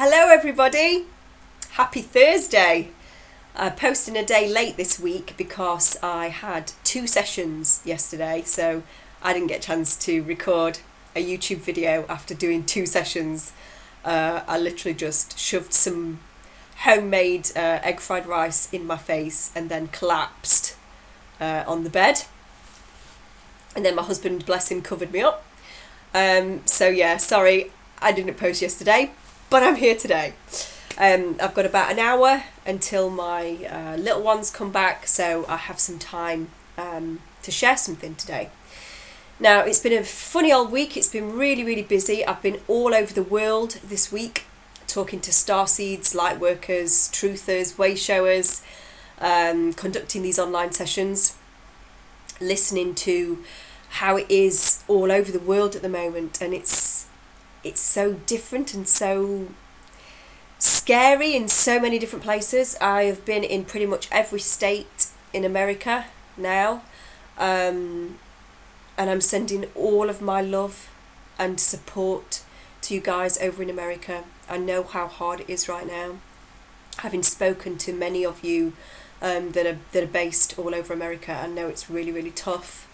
Hello everybody, happy Thursday. Posting a day late this week because I had 2 sessions yesterday, so I didn't get a chance to record a YouTube video after doing 2 sessions. I literally just shoved some homemade egg fried rice in my face and then collapsed on the bed, and then my husband, bless him, covered me up. So yeah, sorry I didn't post yesterday, but I'm here today. I've got about an hour until my little ones come back, so I have some time to share something today. Now, it's been a funny old week. It's been really busy. I've been all over the world this week, talking to starseeds, light workers, truthers, way showers, conducting these online sessions, listening to how it is all over the world at the moment, and it's so different and so scary in so many different places. I have been in pretty much every state in America now, and I'm sending all of my love and support to you guys over in America. I know how hard it is right now, having spoken to many of you that are based all over America. I know it's really tough,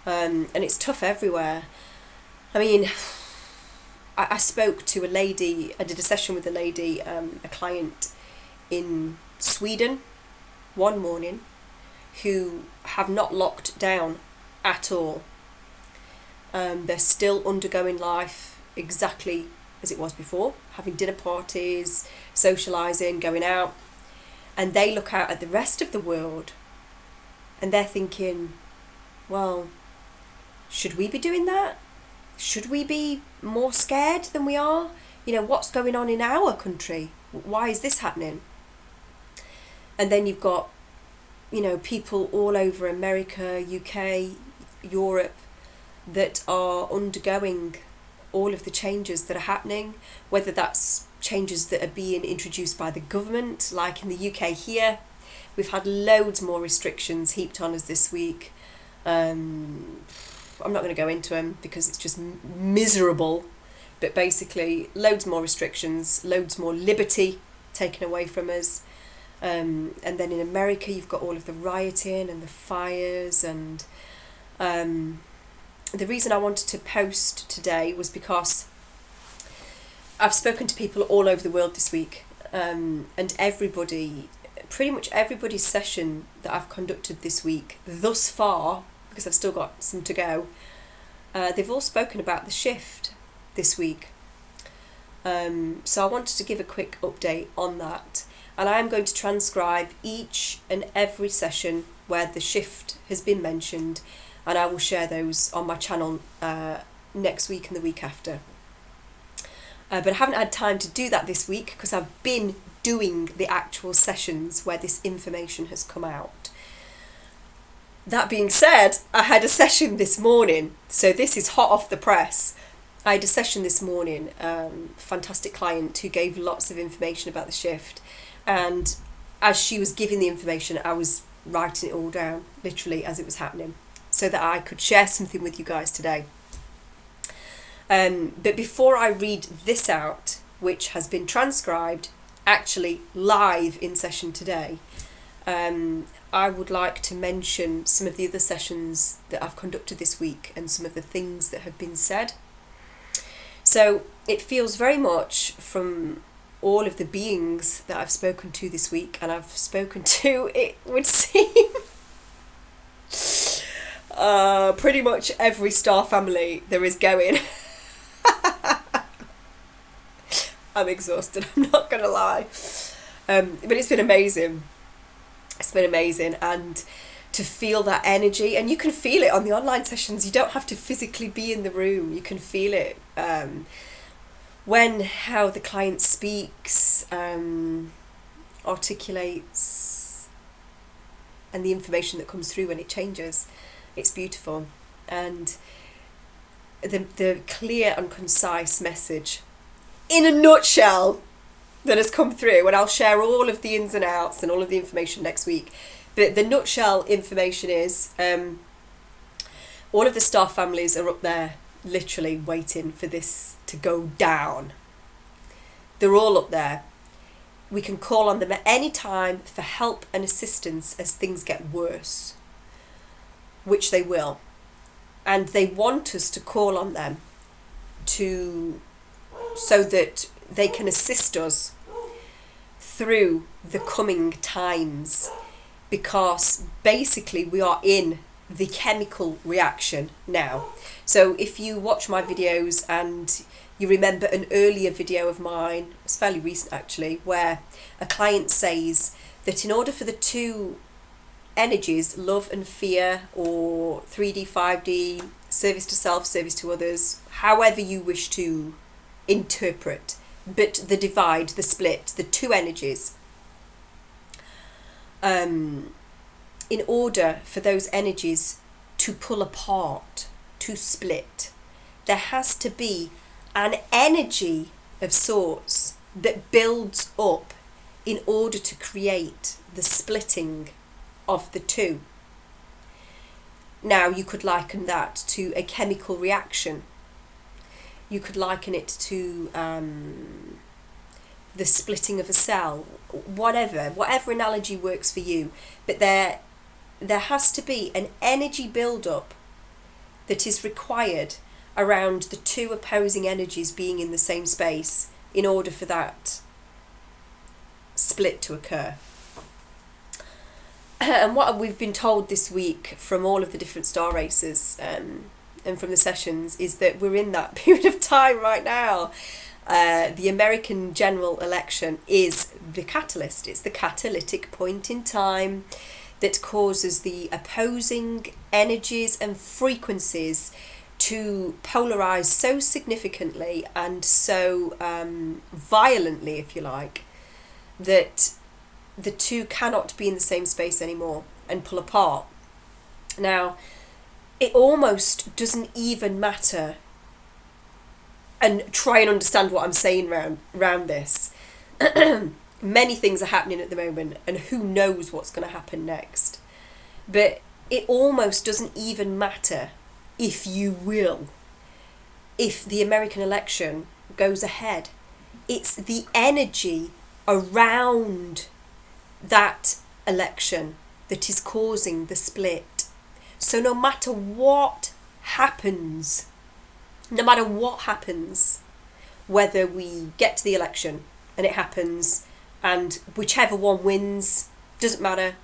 and it's tough everywhere. I mean, I spoke to a lady, I did a session with a lady, a client in Sweden one morning, who have not locked down at all. They're still undergoing life exactly as it was before, having dinner parties, socialising, going out, and they look out at the rest of the world and they're thinking, well, should we be doing that? Should we be more scared than we are? You know, what's going on in our country? Why is this happening? And then you've got, you know, people all over America, UK, Europe, that are undergoing all of the changes that are happening, whether that's changes that are being introduced by the government, like in the UK here. We've had loads more restrictions heaped on us this week. I'm not going to go into them because it's just miserable, but basically loads more restrictions, loads more liberty taken away from us, and then in America you've got all of the rioting and the fires, and the reason I wanted to post today was because I've spoken to people all over the world this week, and pretty much everybody's session that I've conducted this week thus far, because I've still got some to go, they've all spoken about the shift this week. So I wanted to give a quick update on that, and I am going to transcribe each and every session where the shift has been mentioned, and I will share those on my channel next week and the week after. But I haven't had time to do that this week because I've been doing the actual sessions where this information has come out. That being said, I had a session this morning, so this is hot off the press. I had a session this morning, fantastic client who gave lots of information about the shift, and as she was giving the information, I was writing it all down, literally as it was happening, so that I could share something with you guys today. But before I read this out, which has been transcribed, actually live in session today, I would like to mention some of the other sessions that I've conducted this week and some of the things that have been said. So it feels very much from all of the beings that I've spoken to this week, and I've spoken to, it would seem, pretty much every star family there is going. I'm exhausted, I'm not going to lie. But it's been amazing. It's been amazing, and to feel that energy, and you can feel it on the online sessions. You don't have to physically be in the room. You can feel it how the client speaks, articulates, and the information that comes through when it changes. It's beautiful, and the clear and concise message in a nutshell that has come through, and I'll share all of the ins and outs and all of the information next week. But the nutshell information is all of the star families are up there literally waiting for this to go down. They're all up there. We can call on them at any time for help and assistance as things get worse, which they will. And they want us to call on them so that they can assist us through the coming times, because basically we are in the chemical reaction now. So if you watch my videos and you remember an earlier video of mine, it's fairly recent actually, where a client says that in order for the two energies, love and fear, or 3D, 5D, service to self, service to others, however you wish to interpret, but the divide, the split, the two energies, in order for those energies to pull apart, to split, there has to be an energy of sorts that builds up in order to create the splitting of the two. Now, you could liken that to a chemical reaction. You could liken it to the splitting of a cell, whatever analogy works for you. But there has to be an energy build-up that is required around the two opposing energies being in the same space in order for that split to occur. And what we've been told this week from all of the different star races and from the sessions is that we're in that period of time right now. The American general election is the catalyst. It's the catalytic point in time that causes the opposing energies and frequencies to polarize so significantly and so violently, if you like, that the two cannot be in the same space anymore and pull apart. Now, it almost doesn't even matter, and try and understand what I'm saying around this. Many things are happening at the moment, and who knows what's going to happen next. But it almost doesn't even matter, if you will, if the American election goes ahead. It's the energy around that election that is causing the split. So no matter what happens, whether we get to the election and it happens and whichever one wins, doesn't matter,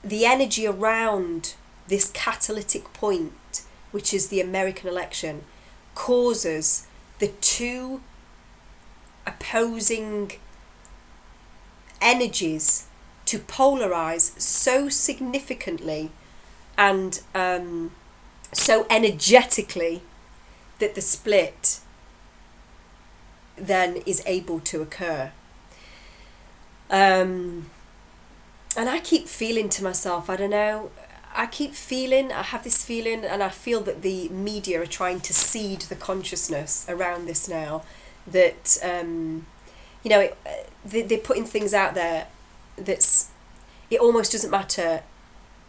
the energy around this catalytic point, which is the American election, causes the two opposing energies to polarize so significantly and so energetically that the split then is able to occur. And I keep feeling to myself, I don't know, I have this feeling, and I feel that the media are trying to seed the consciousness around this now, that they're putting things out there that's, it almost doesn't matter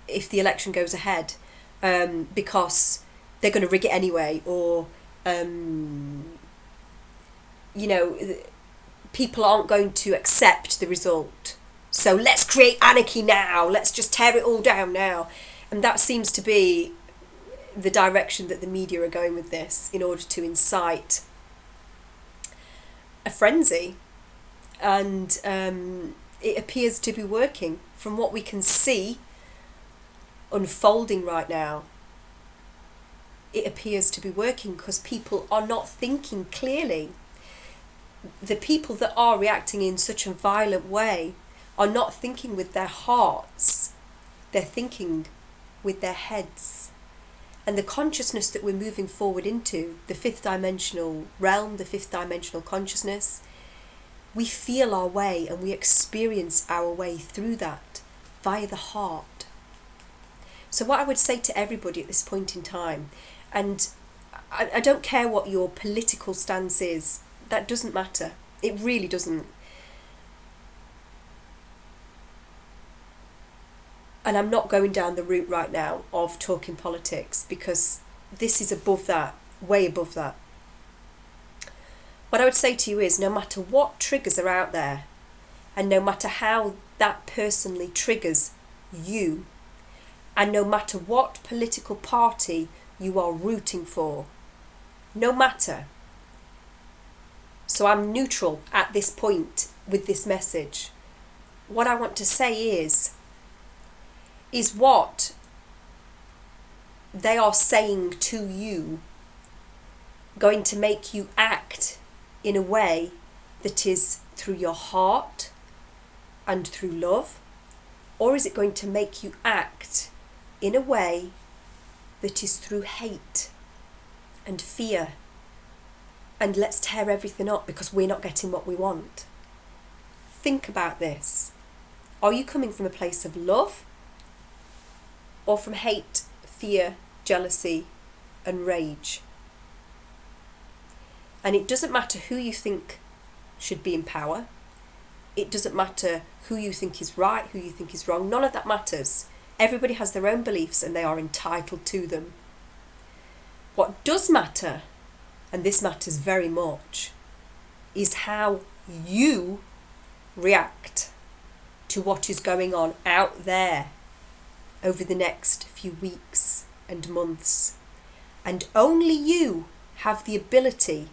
if the election goes ahead, because they're going to rig it anyway, or people aren't going to accept the result, so let's create anarchy now, let's just tear it all down now. And that seems to be the direction that the media are going with this, in order to incite a frenzy. And it appears to be working from what we can see unfolding right now. It appears to be working because people are not thinking clearly. The people that are reacting in such a violent way are not thinking with their hearts, they're thinking with their heads. And the consciousness that we're moving forward into, the fifth dimensional realm, the fifth dimensional consciousness, we feel our way and we experience our way through that via the heart. So what I would say to everybody at this point in time, and I don't care what your political stance is, that doesn't matter. It really doesn't. And I'm not going down the route right now of talking politics, because this is above that, way above that. What I would say to you is, no matter what triggers are out there, and no matter how that personally triggers you, and no matter what political party you are rooting for, no matter. So I'm neutral at this point with this message. What I want to say is what they are saying to you going to make you act in a way that is through your heart and through love? Or is it going to make you act in a way that is through hate and fear and let's tear everything up because we're not getting what we want? Think about this. Are you coming from a place of love or from hate, fear, jealousy and rage? And it doesn't matter who you think should be in power. It doesn't matter who you think is right, who you think is wrong. None of that matters. Everybody has their own beliefs and they are entitled to them. What does matter, and this matters very much, is how you react to what is going on out there over the next few weeks and months. And only you have the ability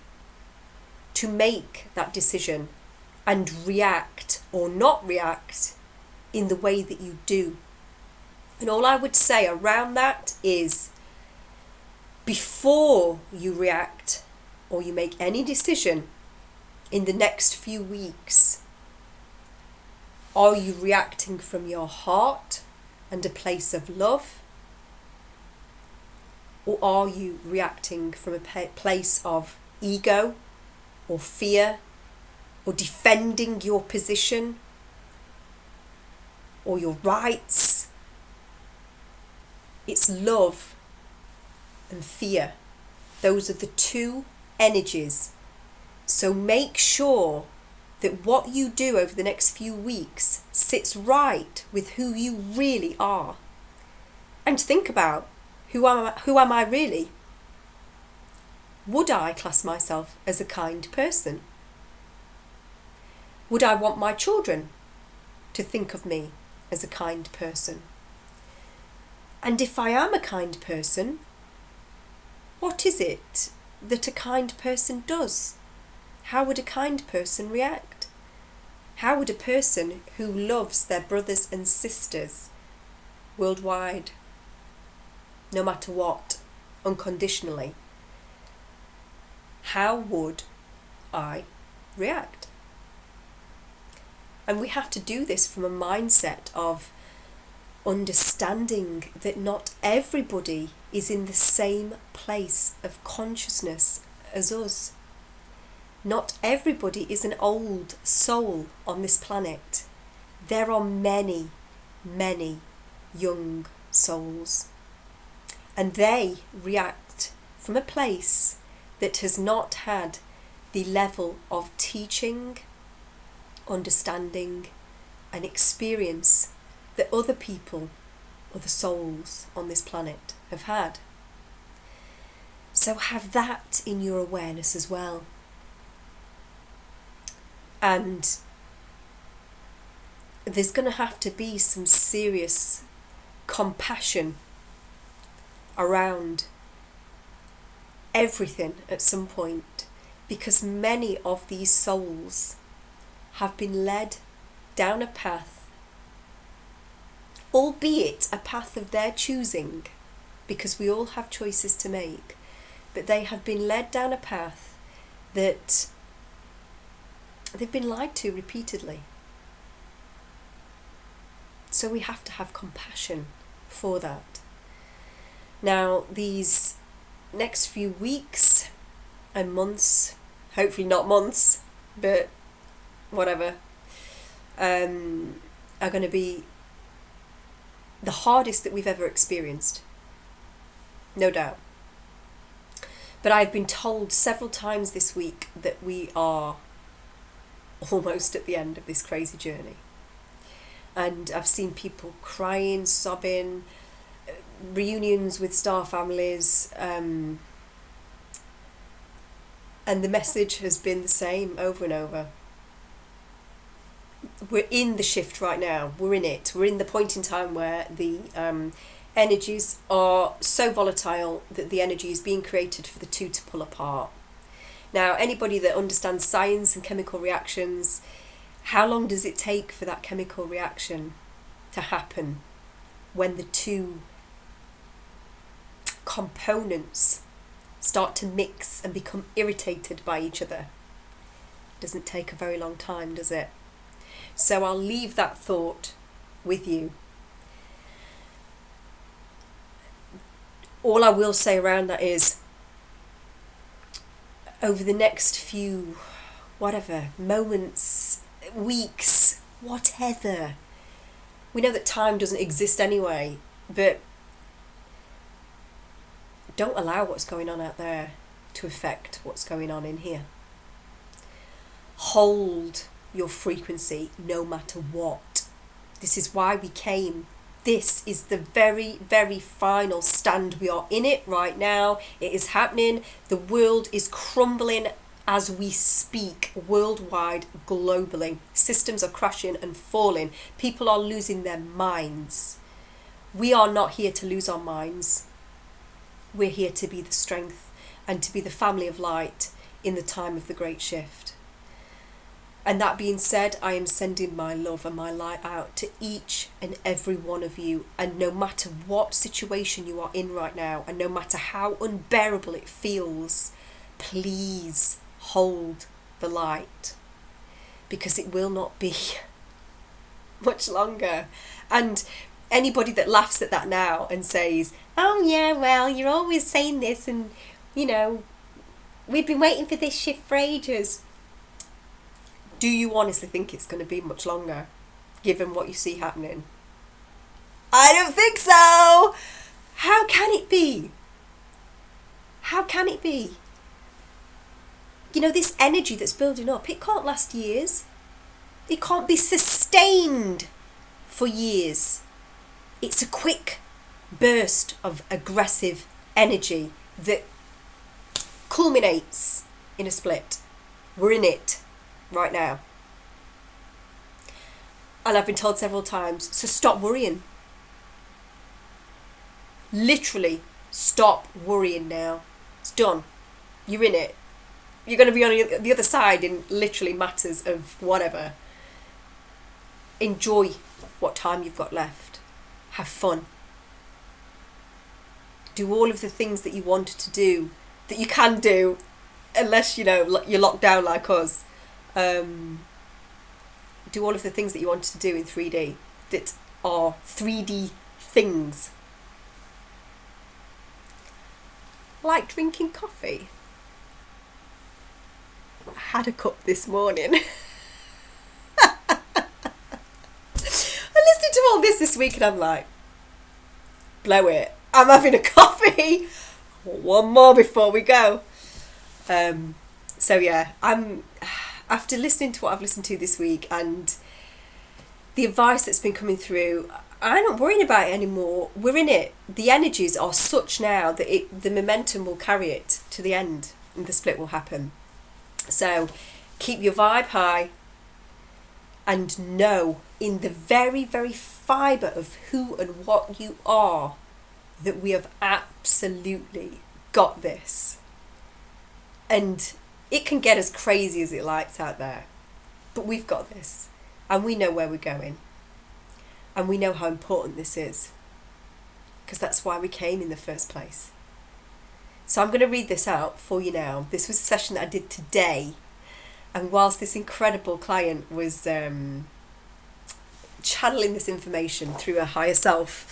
to make that decision and react or not react in the way that you do. And all I would say around that is, before you react or you make any decision in the next few weeks, are you reacting from your heart and a place of love? Or are you reacting from a place of ego or fear, or defending your position or your rights? It's love and fear. Those are the two energies. So make sure that what you do over the next few weeks sits right with who you really are. And think about, who am I really? Would I class myself as a kind person? Would I want my children to think of me as a kind person? And if I am a kind person, what is it that a kind person does? How would a kind person react? How would a person who loves their brothers and sisters worldwide, no matter what, unconditionally, how would I react? And we have to do this from a mindset of understanding that not everybody is in the same place of consciousness as us. Not everybody is an old soul on this planet. There are many, many young souls. And they react from a place that has not had the level of teaching, understanding and experience that other people, other souls on this planet have had. So have that in your awareness as well. And there's going to have to be some serious compassion around everything at some point, because many of these souls have been led down a path, albeit a path of their choosing, because we all have choices to make, but they have been led down a path that they've been lied to repeatedly. So we have to have compassion for that. Now, these next few weeks and months, hopefully not months, but whatever, are going to be the hardest that we've ever experienced. No doubt. But I've been told several times this week that we are almost at the end of this crazy journey. And I've seen people crying, sobbing, reunions with star families, And the message has been the same over and over. We're in the shift right now. We're in it. We're in the point in time where the energies are so volatile that the energy is being created for the two to pull apart. Now, anybody that understands science and chemical reactions, how long does it take for that chemical reaction to happen when the two components start to mix and become irritated by each other? Doesn't take a very long time, does it? So I'll leave that thought with you. All I will say around that is, over the next few, moments, weeks, whatever, we know that time doesn't exist anyway, but don't allow what's going on out there to affect what's going on in here. Hold your frequency no matter what. This is why we came. This is the very, very final stand. We are in it right now. It is happening. The world is crumbling as we speak, worldwide, globally. Systems are crashing and falling. People are losing their minds. We are not here to lose our minds. We're here to be the strength and to be the family of light in the time of the great shift. And that being said, I am sending my love and my light out to each and every one of you. And no matter what situation you are in right now, and no matter how unbearable it feels, please hold the light, because it will not be much longer. And anybody that laughs at that now and says, oh yeah, well, you're always saying this, and we've been waiting for this shift for ages. Do you honestly think it's going to be much longer, given what you see happening? I don't think so. How can it be? How can it be? This energy that's building up, it can't last years. It can't be sustained for years. It's a quick burst of aggressive energy that culminates in a split. We're in it right now. And I've been told several times, so stop worrying. Literally, stop worrying now. It's done. You're in it. You're going to be on the other side in literally matters of whatever. Enjoy what time you've got left. Have fun. Do all of the things that you wanted to do, that you can do, unless, you're locked down like us. Do all of the things that you wanted to do in 3D, that are 3D things. Like drinking coffee. I had a cup this morning. I listened to all this week and I'm like, blow it. I'm having a coffee. One more before we go. So yeah, I'm after listening to what I've listened to this week and the advice that's been coming through, I'm not worrying about it anymore. We're in it. The energies are such now that the momentum will carry it to the end and the split will happen. So keep your vibe high and know in the very, very fibre of who and what you are that we have absolutely got this. And it can get as crazy as it likes out there, but we've got this and we know where we're going and we know how important this is, because that's why we came in the first place. So I'm going to read this out for you now. This was a session that I did today, and whilst this incredible client was channeling this information through her higher self,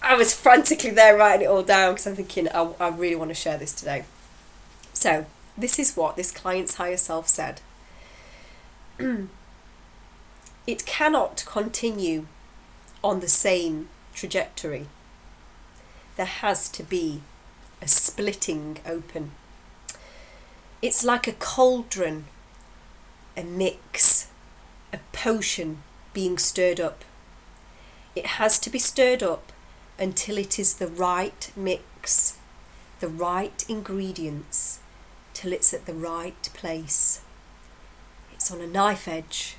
I was frantically there writing it all down because I'm thinking I really want to share this today. So this is what this client's higher self said. It cannot continue on the same trajectory. There has to be a splitting open. It's like a cauldron, a mix, a potion being stirred up. It has to be stirred up until it is the right mix, the right ingredients till it's at the right place. It's on a knife edge.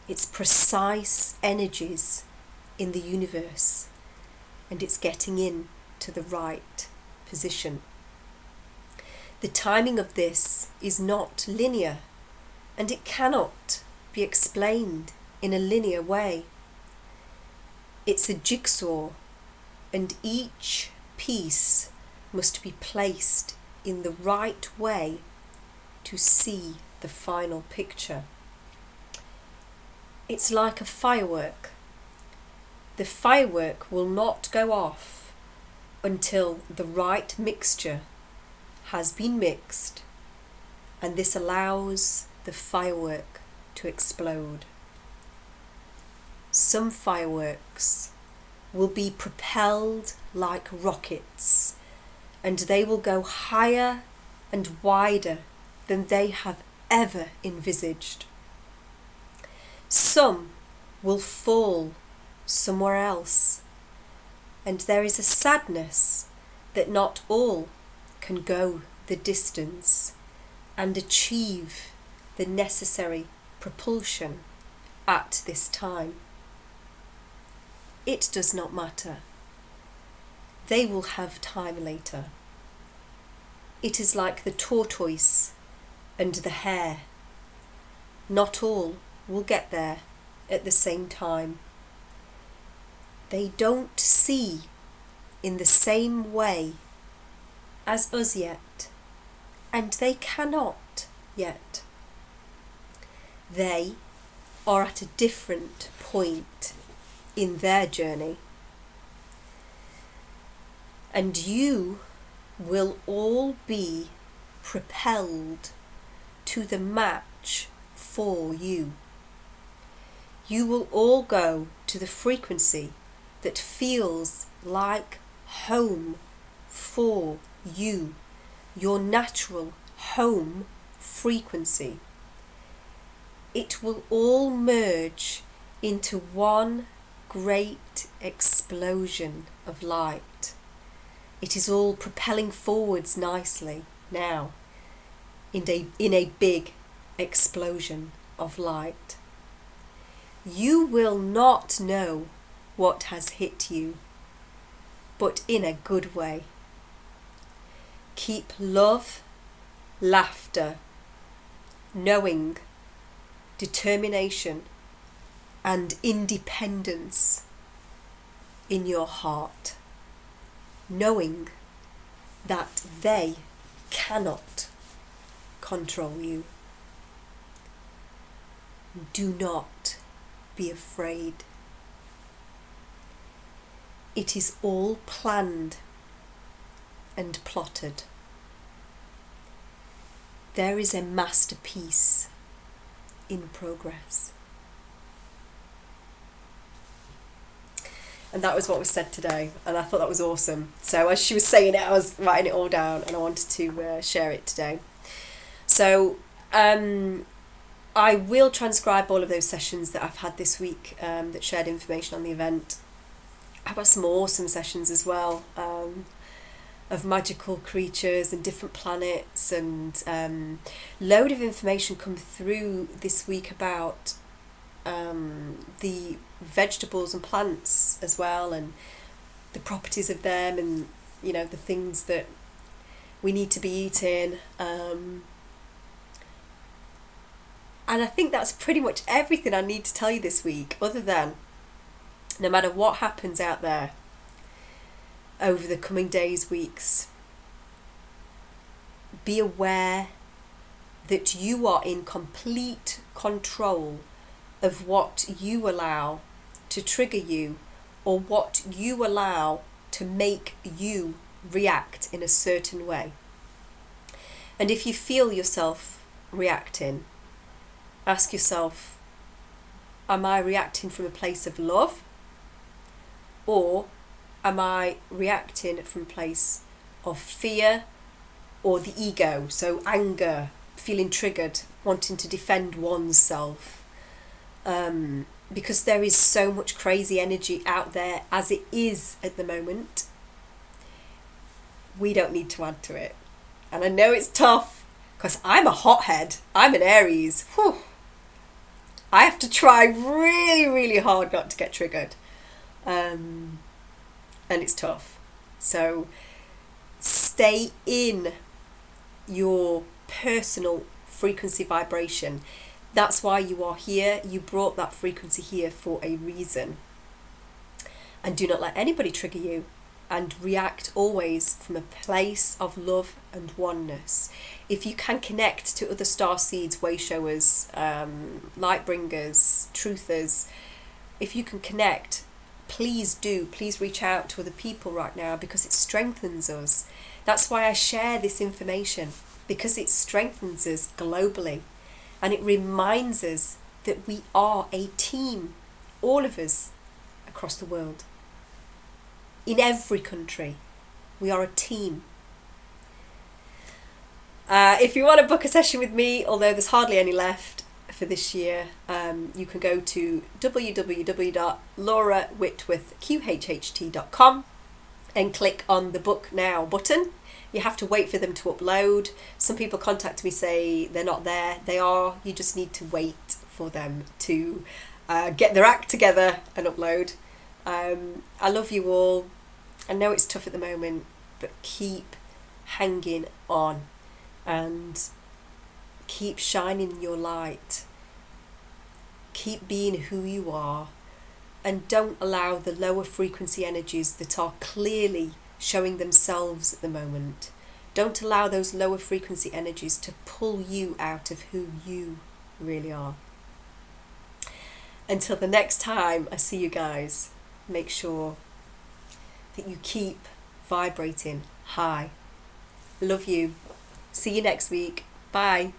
It's precise energies in the universe, and it's getting in to the right position. The timing of this is not linear, and it cannot be explained in a linear way. It's a jigsaw, and each piece must be placed in the right way to see the final picture. It's like a firework. The firework will not go off until the right mixture has been mixed, and this allows the firework to explode. Some fireworks will be propelled like rockets, and they will go higher and wider than they have ever envisaged. Some will fall somewhere else, and there is a sadness that not all can go the distance and achieve the necessary propulsion at this time. It does not matter. They will have time later. It is like the tortoise and the hare. Not all will get there at the same time. They don't see in the same way as us yet, and they cannot yet. They are at a different point in their journey, and you will all be propelled to the match for you. You will all go to the frequency that feels like home for you, your natural home frequency. It will all merge into one great explosion of light. It is all propelling forwards nicely now in a big explosion of light. You will not know what has hit you, but in a good way. Keep love, laughter, knowing, determination, and independence in your heart, knowing that they cannot control you. Do not be afraid. It is all planned and plotted. There is a masterpiece in progress. And that was what was said today, and I thought that was awesome. So as she was saying it, I was writing it all down, and I wanted to share it today. So I will transcribe all of those sessions that I've had this week that shared information on the event. I've got some awesome sessions as well of magical creatures and different planets, and load of information come through this week about the vegetables and plants as well, and the properties of them, and you know, the things that we need to be eating, and I think that's pretty much everything I need to tell you this week, other than no matter what happens out there over the coming days, weeks, be aware that you are in complete control of what you allow to trigger you, or what you allow to make you react in a certain way. And if you feel yourself reacting, ask yourself, am I reacting from a place of love, or am I reacting from a place of fear or the ego? So anger, feeling triggered, wanting to defend oneself. Because there is so much crazy energy out there as it is at the moment. We don't need to add to it. And I know it's tough because I'm a hothead. I'm an Aries. Whew. I have to try really, really hard not to get triggered. And it's tough. So stay in your personal frequency vibration. That's why you are here. You brought that frequency here for a reason. And do not let anybody trigger you. And react always from a place of love and oneness. If you can connect to other star seeds, way showers, light bringers, truthers, if you can connect, please do. Please reach out to other people right now, because it strengthens us. That's why I share this information, because it strengthens us globally. And it reminds us that we are a team, all of us across the world. In every country, we are a team. If you want to book a session with me, although there's hardly any left for this year, you can go to www.laurawhitworthqhht.com and click on the Book Now button. You have to wait for them to upload. Some people contact me, say they're not there. They are. You just need to wait for them to get their act together and upload. I love you all. I know it's tough at the moment, but keep hanging on and keep shining your light. Keep being who you are, and don't allow the lower frequency energies that are clearly showing themselves at the moment. Don't allow those lower frequency energies to pull you out of who you really are. Until the next time I see you guys, make sure that you keep vibrating high. Love you. See you next week. Bye.